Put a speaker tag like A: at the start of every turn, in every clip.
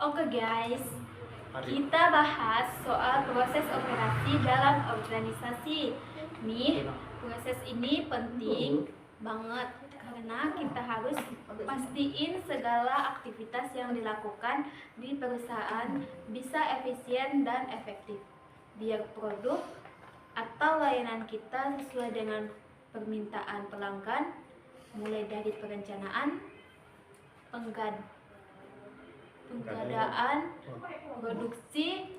A: Oke guys, kita bahas soal proses operasi dalam organisasi. Nih, proses ini penting banget karena kita harus pastiin segala aktivitas yang dilakukan di perusahaan bisa efisien dan efektif. Biar produk atau layanan kita sesuai dengan permintaan pelanggan, mulai dari perencanaan, pengadaan, produksi,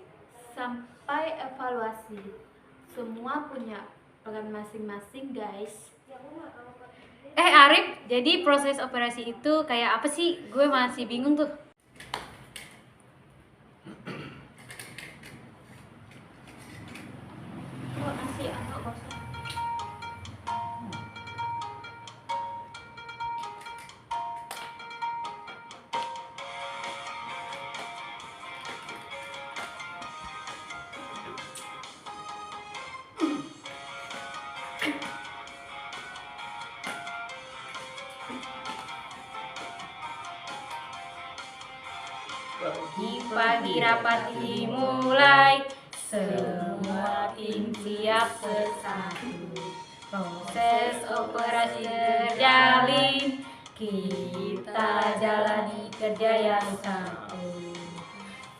A: sampai evaluasi. Semua punya peran masing-masing guys.
B: Arif, jadi proses operasi itu kayak apa sih? Gue masih bingung tuh. Pagi rapat dimulai, semua tim siap bersatu. Proses operasi terjalin, kita jalani kerja yang satu.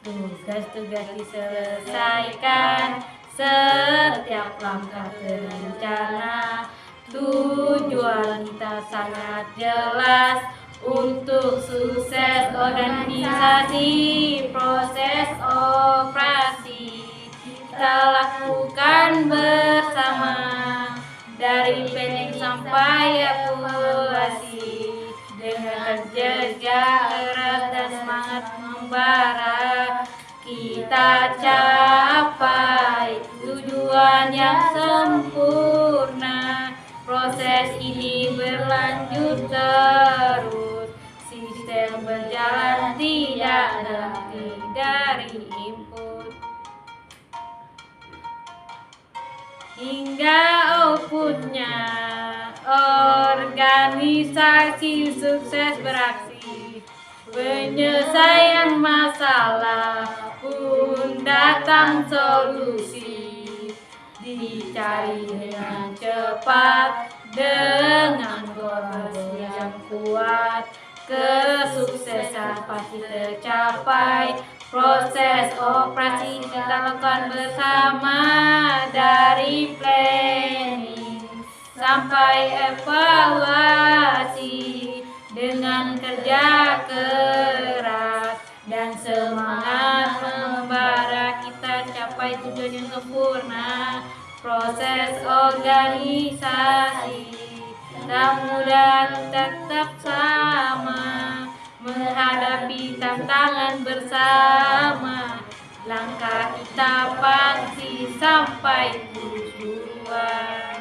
B: Tugas-tugas diselesaikan, setiap langkah terencana. Tujuan kita sangat jelas, untuk sukses organisasi. Proses operasi kita lakukan bersama, dari planning sampai evaluasi. Dengan kerja keras dan semangat membara, kita capai tujuan yang sempurna. Proses ini berlanjut terus, sistem berjalan tidak berhenti dari input hingga outputnya. Organisasi sukses beraksi, penyelesaian masalah pun datang solusi. Dicari dengan cepat, dengan koordinasi yang kuat, kesuksesan pasti tercapai. Proses operasi kita lakukan bersama, dari planning sampai evaluasi. Dengan kerja keras dan semangat membara, kita capai tujuan yang sempurna. Proses organisasi tak mudah, tetap sama, menghadapi tantangan bersama. Langkah kita pasti sampai tujuan.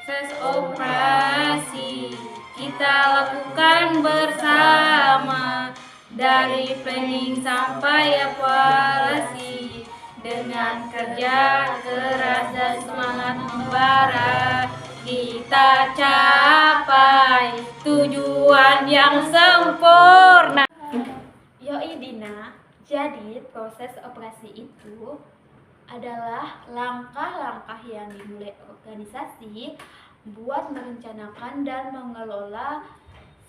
B: Proses operasi kita lakukan bersama, dari planning sampai evaluasi. Dengan kerja keras dan semangat membara, kita capai tujuan yang sempurna.
A: Yoi Dina, jadi proses operasi itu adalah langkah-langkah yang dimulai organisasi buat merencanakan dan mengelola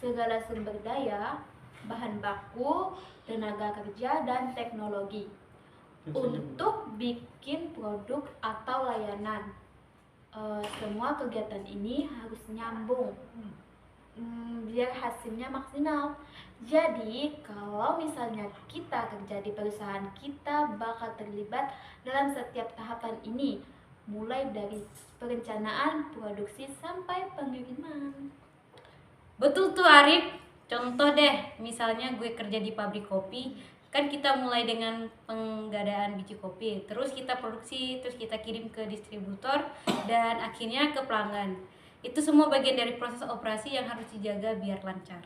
A: segala sumber daya, bahan baku, tenaga kerja, dan teknologi untuk bikin produk atau layanan. Semua kegiatan ini harus nyambung biar hasilnya maksimal. Jadi kalau misalnya kita kerja di perusahaan, kita bakal terlibat dalam setiap tahapan ini, mulai dari perencanaan, produksi, sampai pengiriman.
B: Betul tuh Arif. Contoh deh, misalnya gue kerja di pabrik kopi, kan kita mulai dengan pengadaan biji kopi, terus kita produksi, terus kita kirim ke distributor, dan akhirnya ke pelanggan. Itu semua bagian dari proses operasi yang harus dijaga biar lancar.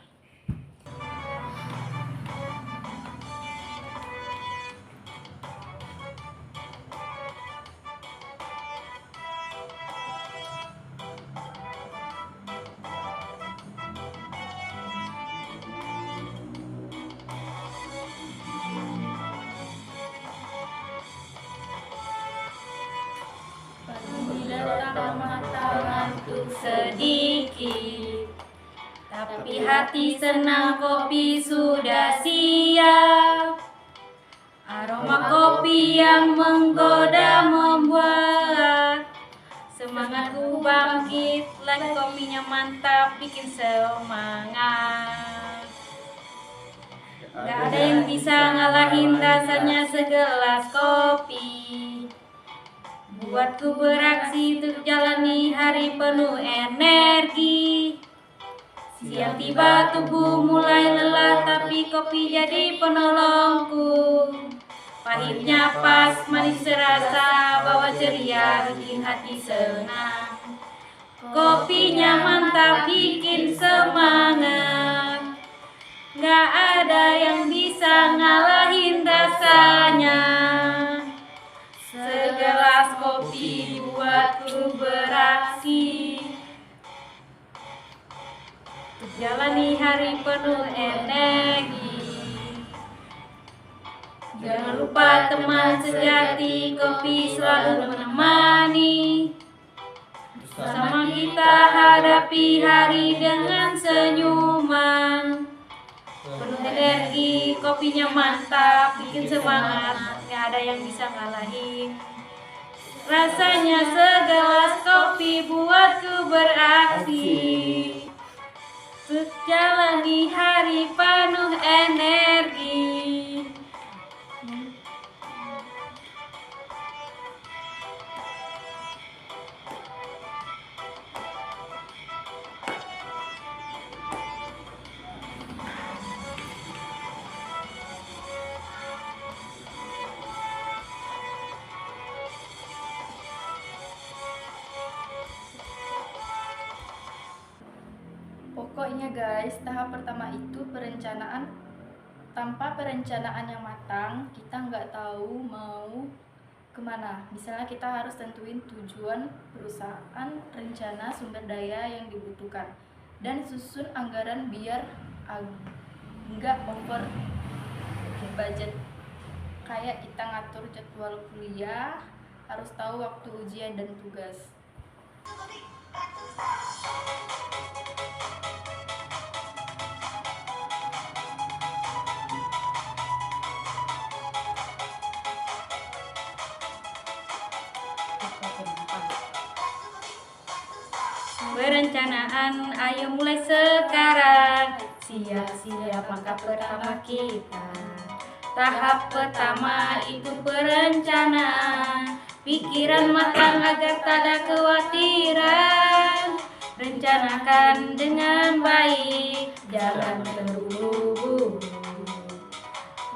B: sedikit. Tapi hati senang kopi sudah siap. Aroma kopi yang menggoda membuat semangatku bangkit. Lagi kopinya mantap, bikin semangat. Gak ada yang bisa ngalahin rasanya segelas kopi. Buatku beraksi untuk jalani hari penuh energi. Siang tiba tubuh mulai lelah, tapi kopi jadi penolongku. Pahitnya pas, manis terasa, bawa ceria, bikin hati senang. Kopinya mantap, bikin semangat. Gak ada yang bisa ngalahin rasanya. Segelas kopi buatku beraksi, untuk jalani hari penuh energi. Jangan lupa teman sejati, kopi selalu menemani. Bersama kita hadapi hari dengan senyuman. Penuh energi, kopinya mantap, bikin semangat. Gak ada yang bisa ngalahin. Rasanya segelas kopi buatku beraksi, untuk jalani hari penuh energi.
A: Pokoknya guys, tahap pertama itu perencanaan. Tanpa perencanaan yang matang, kita nggak tahu mau kemana. Misalnya kita harus tentuin tujuan perusahaan, rencana sumber daya yang dibutuhkan, dan susun anggaran biar nggak over budget. Kayak kita ngatur jadwal kuliah, harus tahu waktu ujian dan tugas.
B: Perencanaan, ayo mulai sekarang. Siap-siap langkah pertama kita. Tahap pertama itu perencanaan. Pikiran matang agar tak ada kekhawatiran. Rencanakan dengan baik, jangan terburu-buru.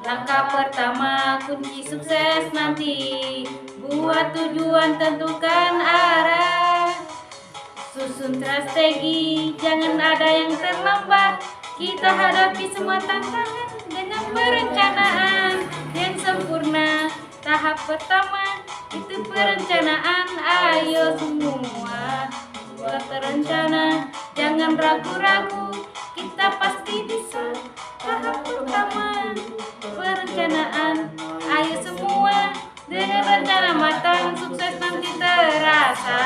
B: Langkah pertama kunci sukses nanti. Buat tujuan, tentukan arah. Susun strategi, jangan ada yang terlambat. Kita hadapi semua tantangan dengan perencanaan yang sempurna. Tahap pertama itu perencanaan. Ayo semua buat rencana, jangan ragu-ragu, kita pasti bisa. Tahap pertama perencanaan. Ayo semua, dengan rencana matang, sukses nanti terasa.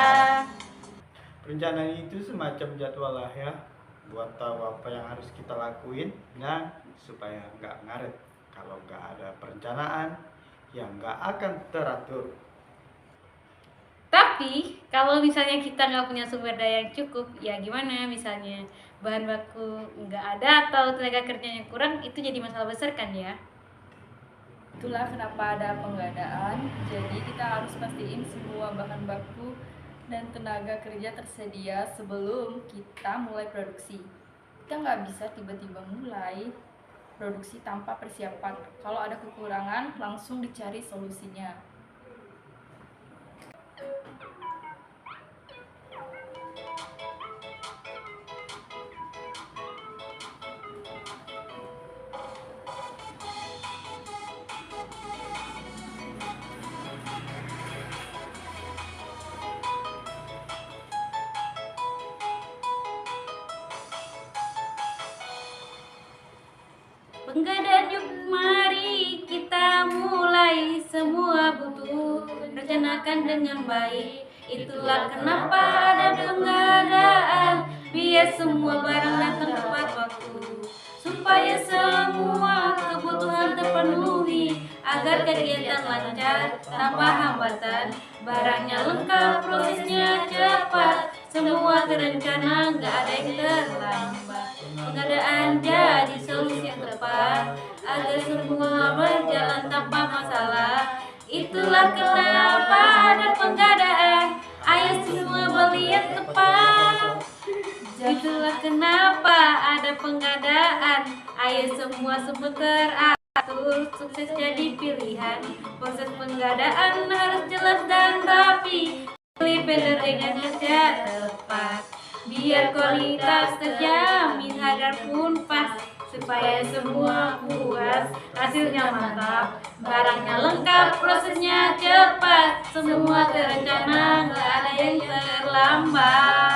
C: Perencanaan itu semacam jadwal lah ya, buat tahu apa yang harus kita lakuin, dan supaya nggak ngaret. Kalau nggak ada perencanaan, ya nggak akan teratur.
B: Tapi kalau misalnya kita nggak punya sumber daya yang cukup, ya gimana? Misalnya bahan baku nggak ada atau tenaga kerjanya kurang, itu jadi masalah besar kan ya?
A: Itulah kenapa ada penggadaan. Jadi kita harus pastiin semua bahan baku dan tenaga kerja tersedia sebelum kita mulai produksi. Kita nggak bisa tiba-tiba mulai produksi tanpa persiapan. Kalau ada kekurangan, langsung dicari solusinya.
B: Penggadaan yuk, mari kita mulai. Semua butuh rencanakan dengan baik. Itulah kenapa ada pengadaan, biar semua barang datang tepat waktu, supaya semua kebutuhan terpenuhi, agar kegiatan lancar tanpa hambatan, barangnya lengkap, prosesnya cepat, semua terencana, nggak ada yang terlambat. Pengadaan jadi solusi yang tepat, agar semua berjalan tanpa masalah. Itulah kenapa ada pengadaan, ayo semua beli yang tepat. Itulah kenapa ada pengadaan, ayo semua teratur, sukses jadi pilihan. Proses pengadaan harus jelas dan rapi, pilih vendor dengan kerja tepat, biar kualitas terjamin, harga pun pas, supaya semua puas, hasilnya mantap, barangnya lengkap, prosesnya cepat, semua terencana, nggak ada yang terlambat.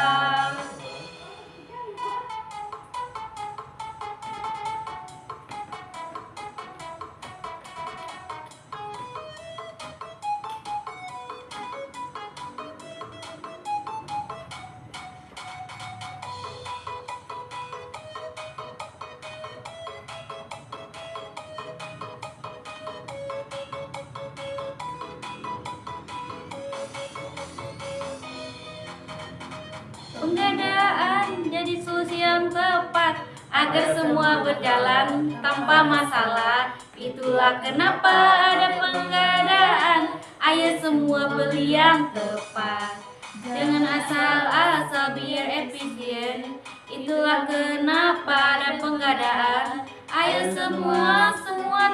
B: Pengadaan jadi solusi yang tepat, agar semua berjalan tanpa masalah. Itulah kenapa ada pengadaan, ayo semua beli yang tepat, jangan asal-asal, biar efisien. Itulah kenapa ada pengadaan, ayo semua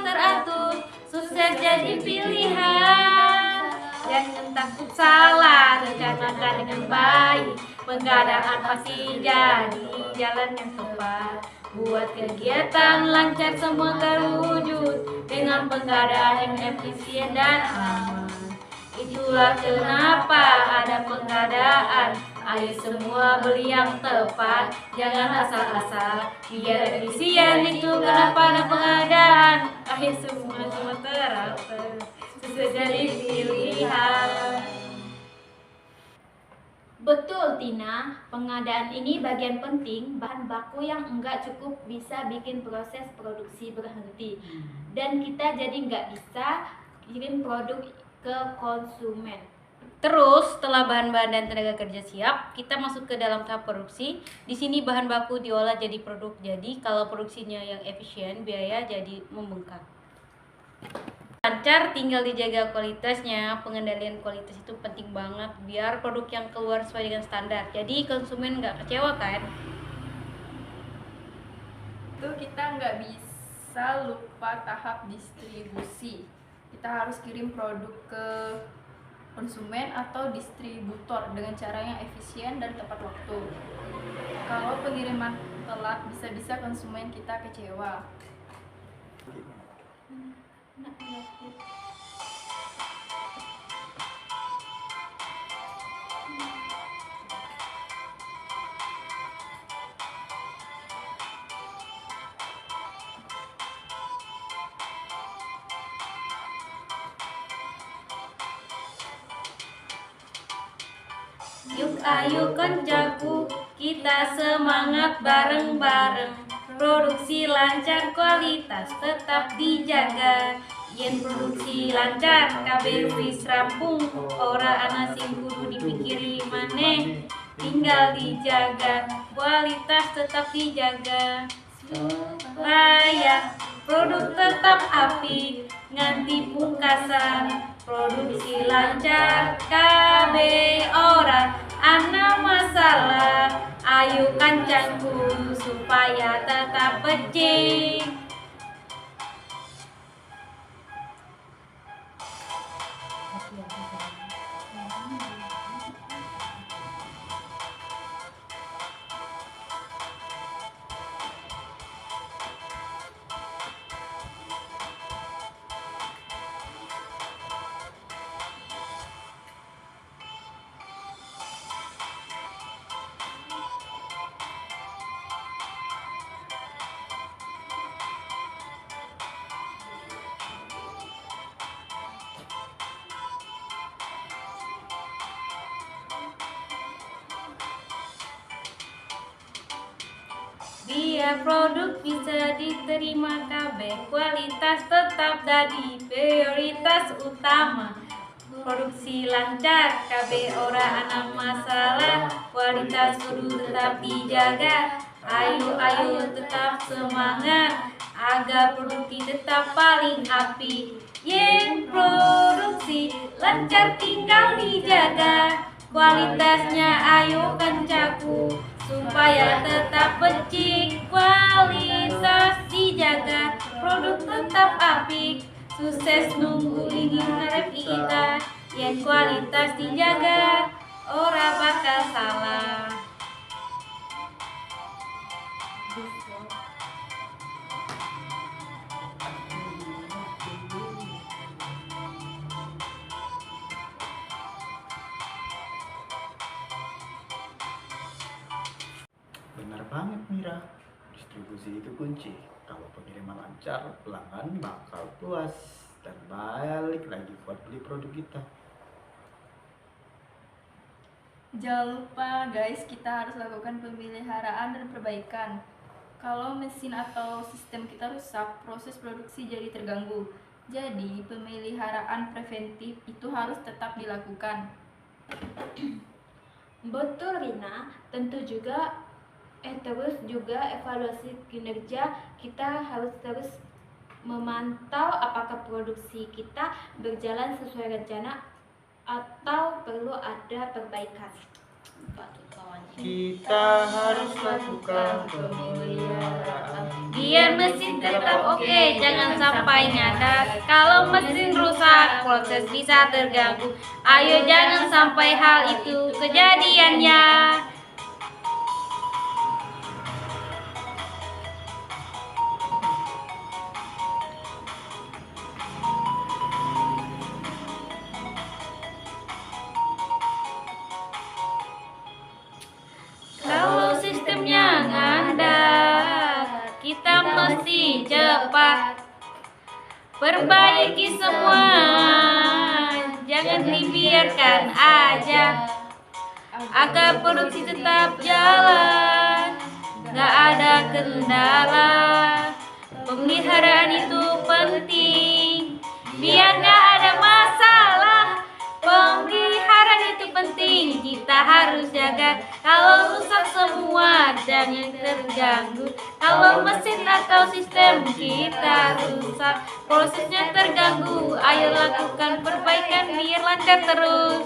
B: teratur, sukses jadi pilihan. Jangan takut salah, rencanakan dengan baik, pengadaan pasti jadi jalan yang tepat, buat kegiatan lancar semua terwujud, dengan pengadaan yang efisien dan aman. Itulah kenapa ada pengadaan, ayo semua beli yang tepat, jangan asal-asal, biar efisien. Itu kenapa ada pengadaan, ayo semua teratur, sukses jadi pilihan.
A: Betul Tina, pengadaan ini bagian penting, bahan baku yang enggak cukup bisa bikin proses produksi berhenti. Dan kita jadi nggak bisa kirim produk ke konsumen.
B: Terus setelah bahan-bahan dan tenaga kerja siap, kita masuk ke dalam tahap produksi. Di sini bahan baku diolah jadi produk. Jadi kalau produksinya yang efisien, biaya jadi membengkak. Lancar, tinggal dijaga kualitasnya. Pengendalian kualitas itu penting banget biar produk yang keluar sesuai dengan standar. Jadi konsumen nggak kecewa kan?
D: Itu kita nggak bisa lupa tahap distribusi. Kita harus kirim produk ke konsumen atau distributor dengan cara yang efisien dan tepat waktu. Kalau pengiriman telat, bisa-bisa konsumen kita kecewa.
B: Yuk ayo konjaku, kita semangat bareng-bareng. Produksi lancar, kualitas tetap dijaga. Yen produksi lancar, kabeh wis rampung. Ora ana sing kudu dipikiri maneh, tinggal dijaga, kualitas tetap dijaga. Supaya produk tetap apik nganti pungkasan, produksi lancar kabeh ora ana masalah. Ayo kancangku supaya tetap becik. supaya produk bisa diterima KB, kualitas tetap jadi prioritas utama. Produksi lancar, KB ora ana masalah, kualitas kudu tetap dijaga. Ayo tetap semangat, agar produksi tetap paling api. Produksi lancar tinggal dijaga, kualitasnya ayo kencaku, supaya tetap becik, kualitas dijaga, produk tetap apik, sukses nunggu ingin ngarep kita, yang kualitas dijaga, ora bakal salah.
C: Benar banget Mira, distribusi itu kunci. Kalau pengiriman lancar, pelanggan bakal puas dan balik lagi buat beli produk kita.
D: Jangan lupa guys, kita harus lakukan pemeliharaan dan perbaikan. Kalau mesin atau sistem kita rusak, proses produksi jadi terganggu. Jadi pemeliharaan preventif itu harus tetap dilakukan.
A: Betul Rina, tentu juga terus juga evaluasi kinerja. Kita harus terus memantau apakah produksi kita berjalan sesuai rencana atau perlu ada perbaikan.
C: Kita harus lakukan pemeliharaan
B: Biar mesin tetap oke, jangan sampai ngadat. Kalau mesin rusak, proses bisa terganggu. Ayo jangan sampai hal itu kejadian ya. Kalau sistemnya ngadat, kita mesti cepat perbaiki semua, jangan dibiarkan aja, agar produksi tetap jalan, gak ada kendala. Pemeliharaan itu penting, biar gak ada masalah. Pemeliharaan itu penting, kita harus jaga. Kalau rusak semua jangan terganggu. Kalau mesin atau sistem kita rusak, prosesnya terganggu. Ayo lakukan perbaikan biar lancar terus.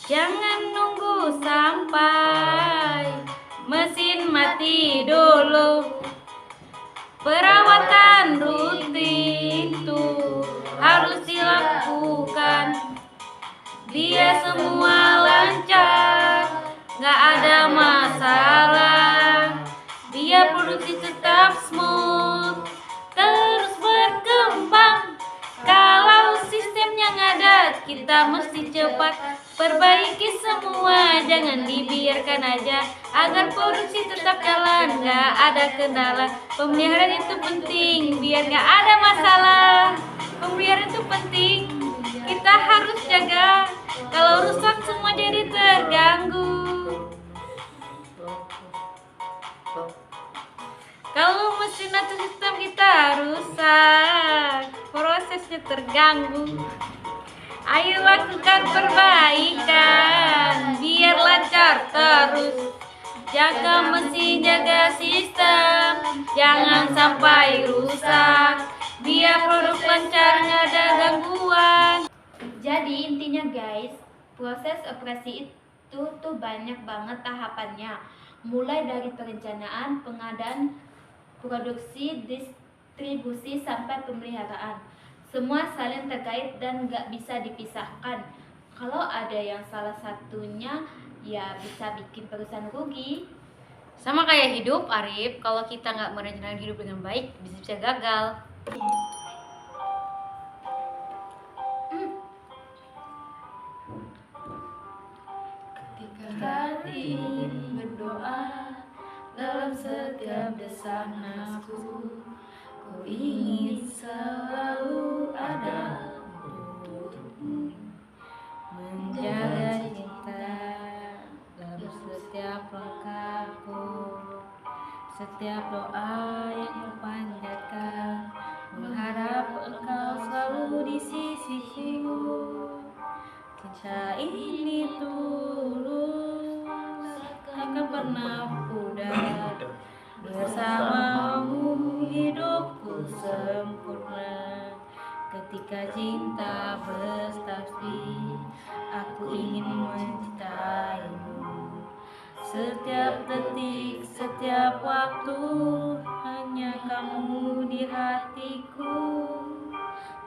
B: Jangan nunggu sampai mesin mati dulu. Perawatan rutin tuh harus dilakukan biar semua lancar, gak ada masalah. Biar produksi tetap smooth, terus berkembang. Kalau sistemnya ngadat, kita mesti cepat perbaiki semua, jangan dibiarkan aja, agar produksi tetap jalan, gak ada kendala. Pemeliharaan itu penting, biar gak ada masalah. Pemeliharaan itu penting, kita harus jaga. Kalau rusak semua jadi terganggu. Kalau mesin atau sistem kita rusak, prosesnya terganggu. Ayo lakukan perbaikan biar lancar terus. Jaga mesin, jaga sistem, jangan sampai rusak. Biar produk lancar, nggak ada gangguan.
A: Jadi intinya guys, proses operasi itu tuh banyak banget tahapannya. mulai dari perencanaan, pengadaan, produksi, distribusi, sampai pemeliharaan. Semua saling terkait dan nggak bisa dipisahkan. Kalau ada yang salah satunya, ya bisa bikin perusahaan rugi.
B: Sama kayak hidup, Arif, kalau kita nggak merencanakan hidup dengan baik, bisa gagal.
D: Ketika hati berdoa dalam setiap desah nafsu, ku ingin selalu ada untukmu,
B: Menjaga cinta dalam setiap langkahku, setiap doa yang kupanjatkan, mengharap engkau selalu di sisiku. Cinta ini tulus, takkan pernah pudar. Bersamamu hidupku sempurna. Ketika cinta bertasbih, aku ingin mencintaimu. Setiap detik, setiap waktu, hanya kamu di hatiku.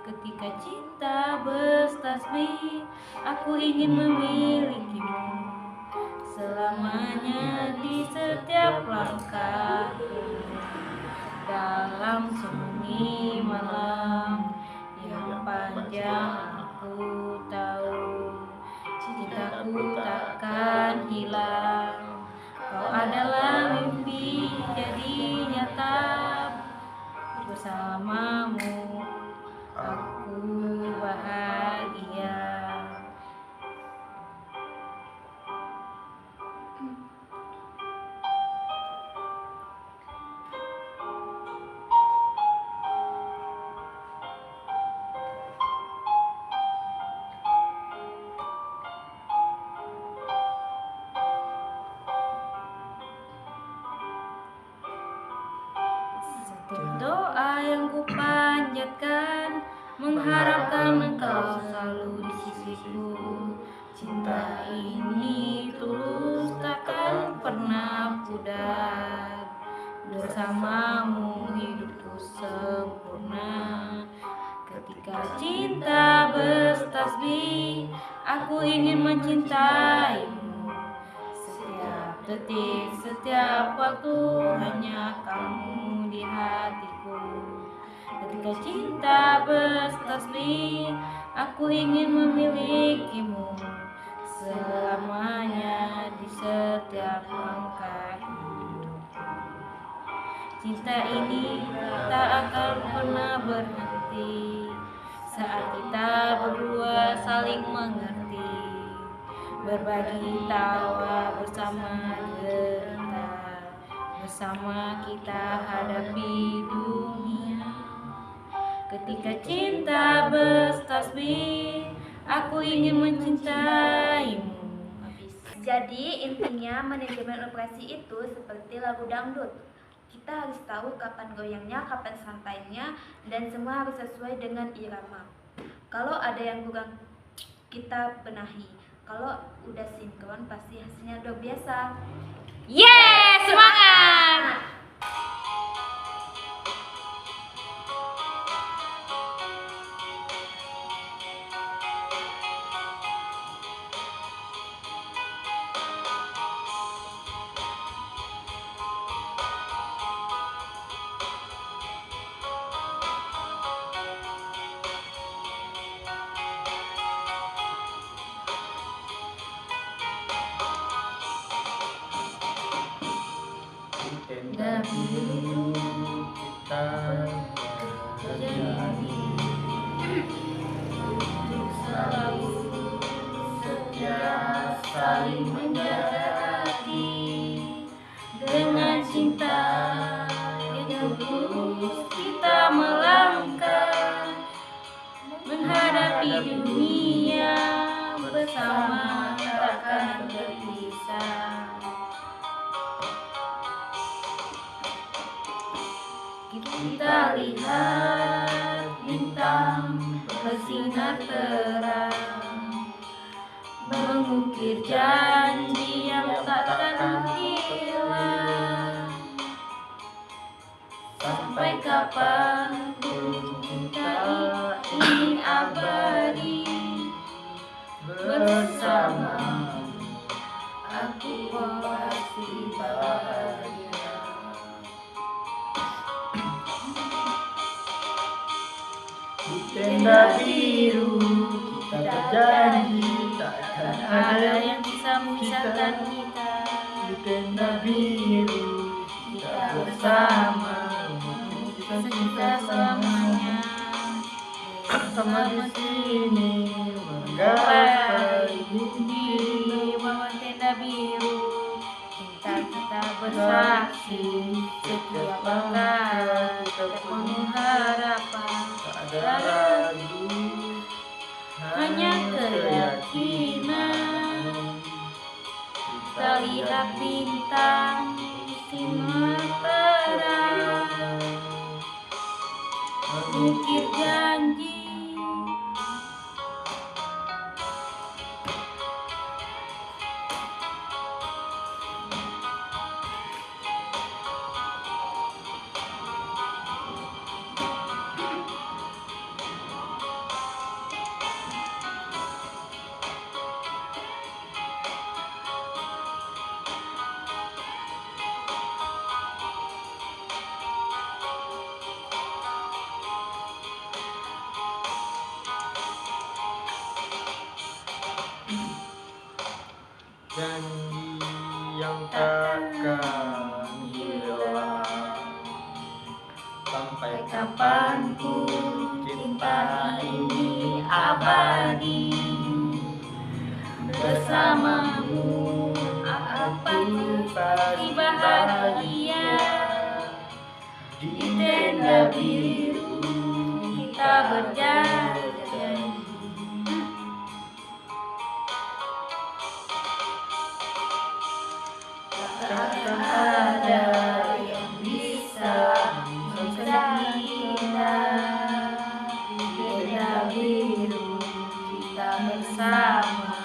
B: Ketika cinta bertasbih, aku ingin memilikimu selamanya di setiap langkahku. Dalam sunyi malam yang panjang, aku tahu cintaku takkan hilang. Kau adalah mimpi jadi nyata, bersamamu aku bahagia. Doa yang kupanjatkan, mengharapkan engkau selalu di sisiku. Cinta ini tulus, takkan pernah pudar. Bersamamu hidupku sempurna. Ketika cinta bertasbih, aku ingin mencintaimu. Setiap detik, setiap waktu, hanya kamu di hatiku. Ketika cinta bertasbih, aku ingin memilikimu selamanya di setiap langkah hidupku. Cinta ini tak akan pernah berhenti saat kita berdua saling mengerti, berbagi tawa bersama derita, bersama kita hadapi dunia. Ketika cinta bertasbih, aku ingin mencintaimu.
A: Jadi intinya manajemen operasi itu seperti lagu dangdut. Kita harus tahu kapan goyangnya, kapan santainya, dan semua harus sesuai dengan irama. Kalau ada yang kurang, kita benahi. Kalau udah sinkron, pasti hasilnya luar biasa.
B: Yes, semangat!
C: Tenda biru kita berjanji untuk selalu setia saling menjaga hati
B: Dengan cinta yang tulus kita melangkah menghadapi dunia bersama, takkan berpisah. Kita lihat bintang bersinar terang, mengukir janji yang takkan hilang. ucapanku, cinta ini abadi. Bersamamu aku pasti bahagia.
C: Di tenda biru kita berjanji takkan ada yang
B: bisa memisahkan kita.
C: di tenda biru kita bersama
B: Kisah kita selamanya.
C: sama di sini
B: Menggapai
C: menggapai
B: di bawah tenda biru, cinta kita bersaksi. Setiap langkah penuh harapan,
C: tak ada ragu
B: hanya keyakinan. Kita lihat bintang sementara, mengukir janji.
C: janji yang takkan hilang sampai kapanpun cinta ini abadi.
B: Bersamamu aku pasti bahagia. Di tenda biru kita berjanji, takkan ada yang bisa memisahkan kita. Di tenda biru kita bersama,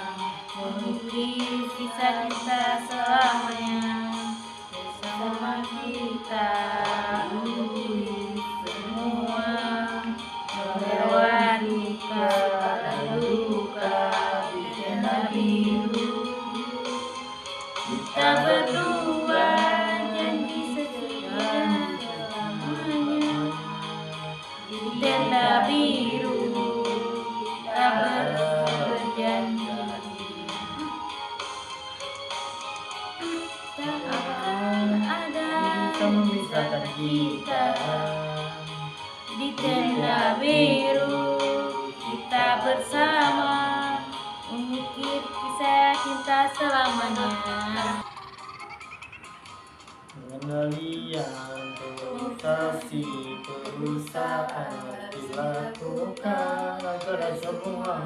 B: mengukir kisah kita selamanya. Bersama kita lalui semua, melewati duka dan duka. Di tenda biru kita berdua janji setia selamanya. Di tenda biru kita berjanji, tak akan ada
C: bisa memisahkan kita.
B: di tenda biru kita bersama, mengukir kisah cinta selamanya.
C: Pengendalian transportasi perusahaan dilakukan agar semua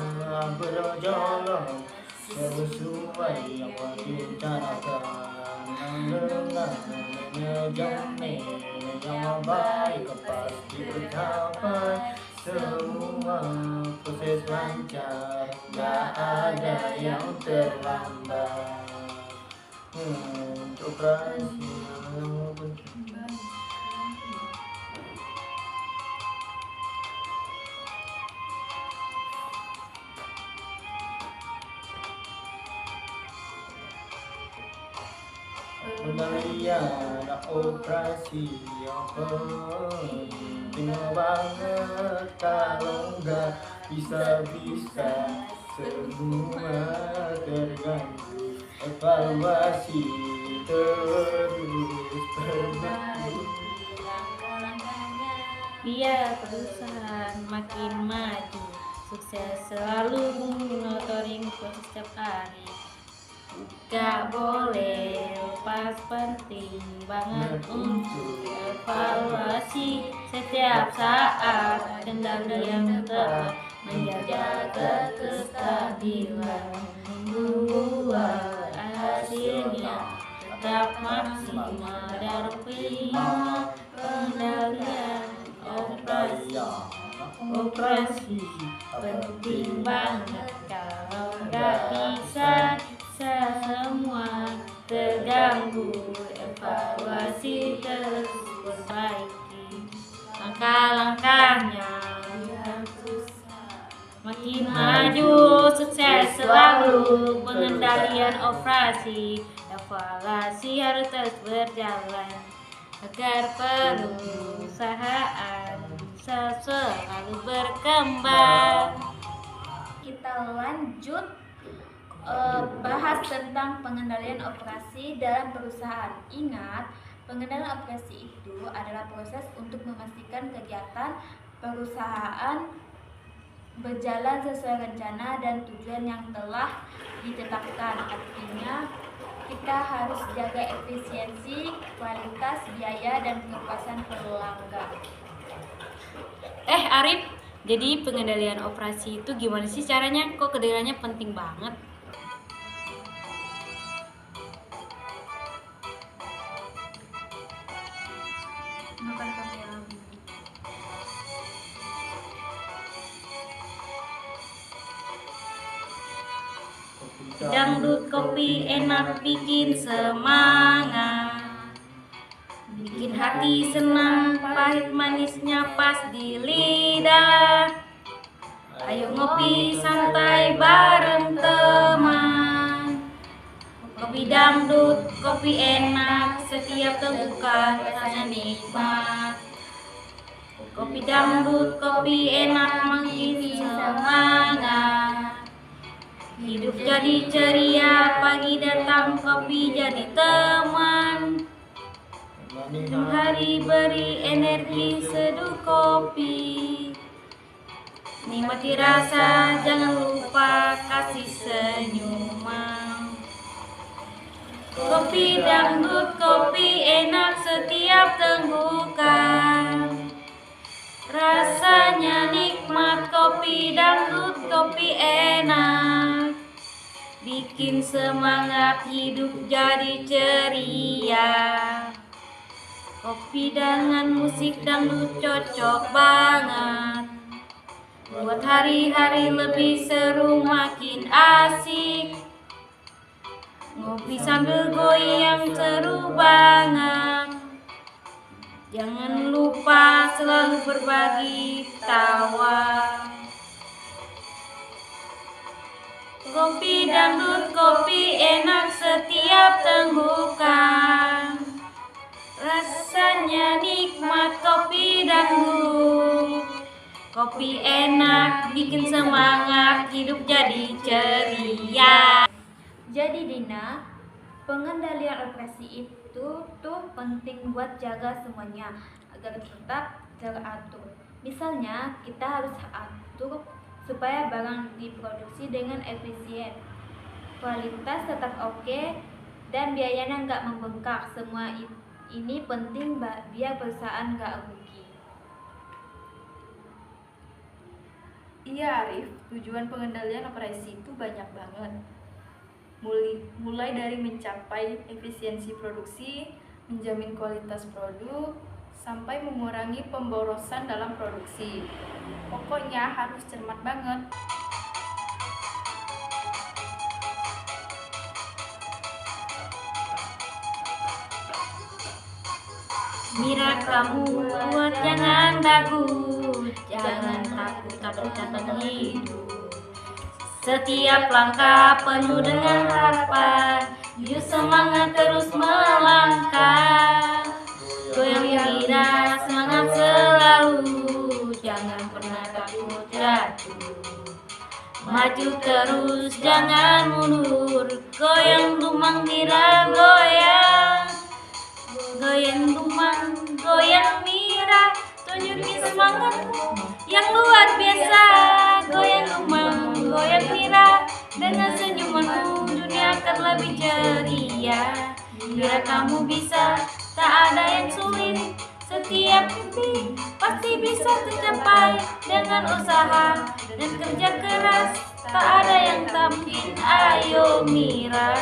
C: berjalan sesuai yang direncanakan. Dengan manajemen yang baik pasti tercapai semua proses lancar, gak ada yang terlambat. Untuk operasi pengendalian operasi yang penting banget, kalau nggak bisa semua terganggu. Evaluasi terus berlanjut.
B: Biar perusahaan makin maju, sukses selalu monitoring proses setiap hari. Gak boleh lepas, penting banget untuk evaluasi setiap saat. Kendali yang tepat menjaga kestabilan, membuat hasilnya tetap maksimal dan optimal. Pengendalian operasi penting banget, kalau nggak bisa semua terganggu. Evaluasi terus perbaiki. langkah-langkahnya makin maju, sukses selalu. Pengendalian operasi, evaluasi harus terus berjalan agar perusahaan bisa selalu berkembang.
A: Kita lanjut bahas tentang pengendalian operasi dalam perusahaan. Ingat, pengendalian operasi itu adalah proses untuk memastikan kegiatan perusahaan berjalan sesuai rencana dan tujuan yang telah ditetapkan. Artinya, kita harus jaga efisiensi, kualitas, biaya, dan kepuasan pelanggan.
B: Arif, jadi pengendalian operasi itu gimana sih caranya? Kok kedengarannya penting banget?
A: Makan pakai labu.
B: Dangdut kopi enak bikin semangat, bikin hati senang, pahit manisnya pas di lidah. Ayo ngopi santai bareng teman. Kopi dangdut, kopi enak, setiap tegukan rasanya nikmat. Kopi dangdut, kopi enak makin semangat. Hidup jadi ceria, pagi datang kopi jadi teman. Hari beri energi seduh kopi. Nikmati rasa, jangan lupa kasih senyuman. Kopi dangdut, kopi enak setiap tenggukan. Rasanya nikmat, kopi dangdut, kopi enak. Bikin semangat, hidup jadi ceria. Kopi dengan musik dangdut cocok banget. Buat hari-hari lebih seru, makin asik. Ngopi sambil goyang seru banget. Jangan lupa selalu berbagi tawa. Kopi dangdut, kopi enak setiap tenggukan. Rasanya nikmat, kopi dangdut. Kopi enak, bikin semangat, hidup jadi ceria.
A: Jadi Dina, pengendalian operasi itu tuh penting buat jaga semuanya agar tetap teratur. Misalnya, kita harus atur supaya barang diproduksi dengan efisien, kualitas tetap oke, dan biayanya nggak membengkak. Semua ini penting biar perusahaan nggak rugi.
D: Iya Arif, tujuan pengendalian operasi itu banyak banget. Mulai dari mencapai efisiensi produksi, menjamin kualitas produk, sampai mengurangi pemborosan dalam produksi. Pokoknya harus cermat banget.
B: Mira kamu buat jangan ragu, jangan takut datang hidup. Setiap langkah penuh dengan harapan, yuk semangat terus melangkah. Goyang Mira, semangat selalu, jangan pernah takut jatuh. Maju terus, jangan mundur, goyang dumang Mira, goyang. Goyang dumang, goyang Mira, tunjukin semangatmu yang luar biasa. Goyang dumang, goyang Mira, dengan senyumanmu dunia akan lebih ceria. Mira kamu bisa, tak ada yang sulit. Setiap mimpi pasti bisa tercapai dengan usaha dan kerja keras. Tak ada yang tak mungkin, ayo Mira.